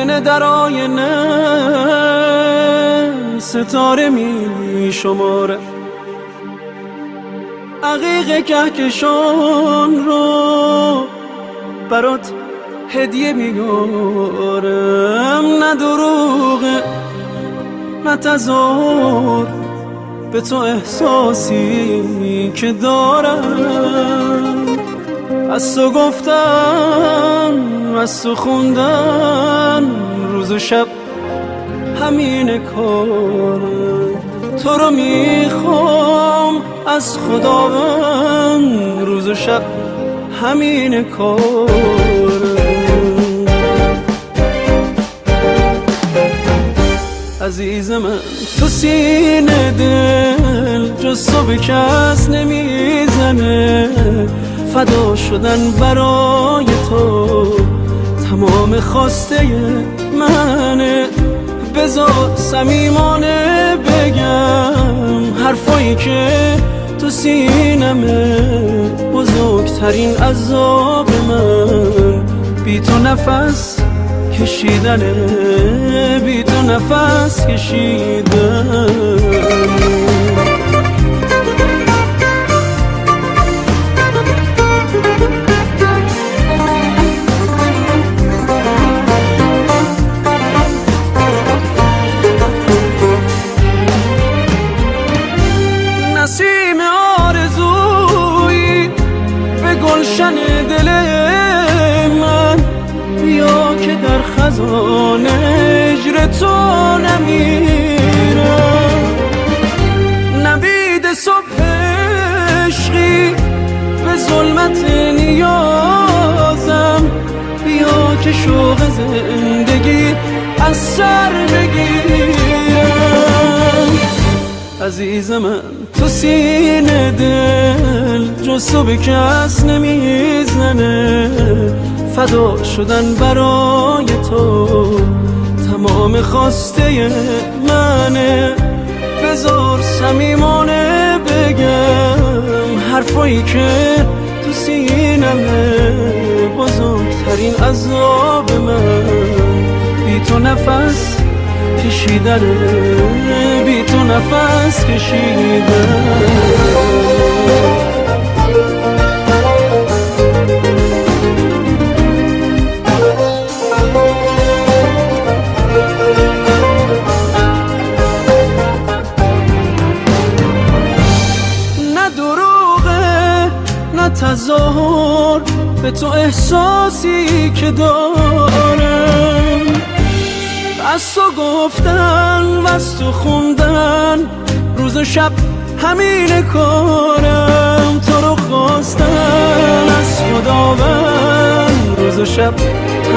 آینه در آینه ستاره می شماره، عقیق کهکشان رو برات هدیه میارم. نه دروغه نه تظاهر، به تو احساسی که دارم. از تو گفتن از تو خوندن روز و شب همین کارم. تو رو میخوام از خداوند روز و شب همین کارم. عزیز من تو سینه دل جز تو به کس نمیزنه، فدا شدن برای تو تمام خواسته منه. بذار صمیمانه بگم حرفایی که تو سینمه، بزرگترین عذاب من بی تو نفس کشیدنه، بی تو نفس کشیدن. نسیم آرزویی به گلشن دل من، بیا که در خزان هجر تو نمیرم. نوید صبح عشقی به ظلمت نیازم، بیا که شوق زندگی از سر بگیرم. عزیز من تو سینه دل جز تو به کس نمیزنه، فدا شدن برای تو تمام خواسته منه. بذار صمیمانه بگم حرفایی که تو سینمه، بزرگترین عذاب من بی تو نفس کشیدنه، بی تو نفس کشیدن. تظاهر به تو احساسی که دارم. از تو گفتن و از تو خوندن روز و شب همین کارم. تو رو خواستن از خداوند روز و شب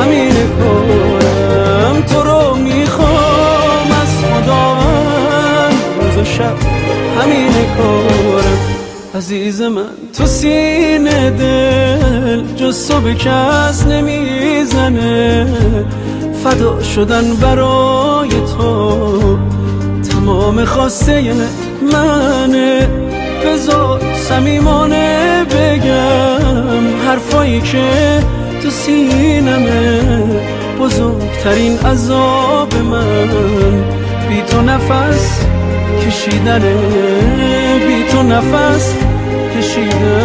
همین کارم. تو رو میخوام از خداوند روز و شب همین کارم. عزیز من تو سینه دل جز تو به کس نمیزنه، فدا شدن برای تو تمام خواسته منه. بذار صمیمانه بگم حرفایی که تو سینمه، بزرگترین عذاب من بی تو نفس کشیدنه، بی تو نفس کشیدن.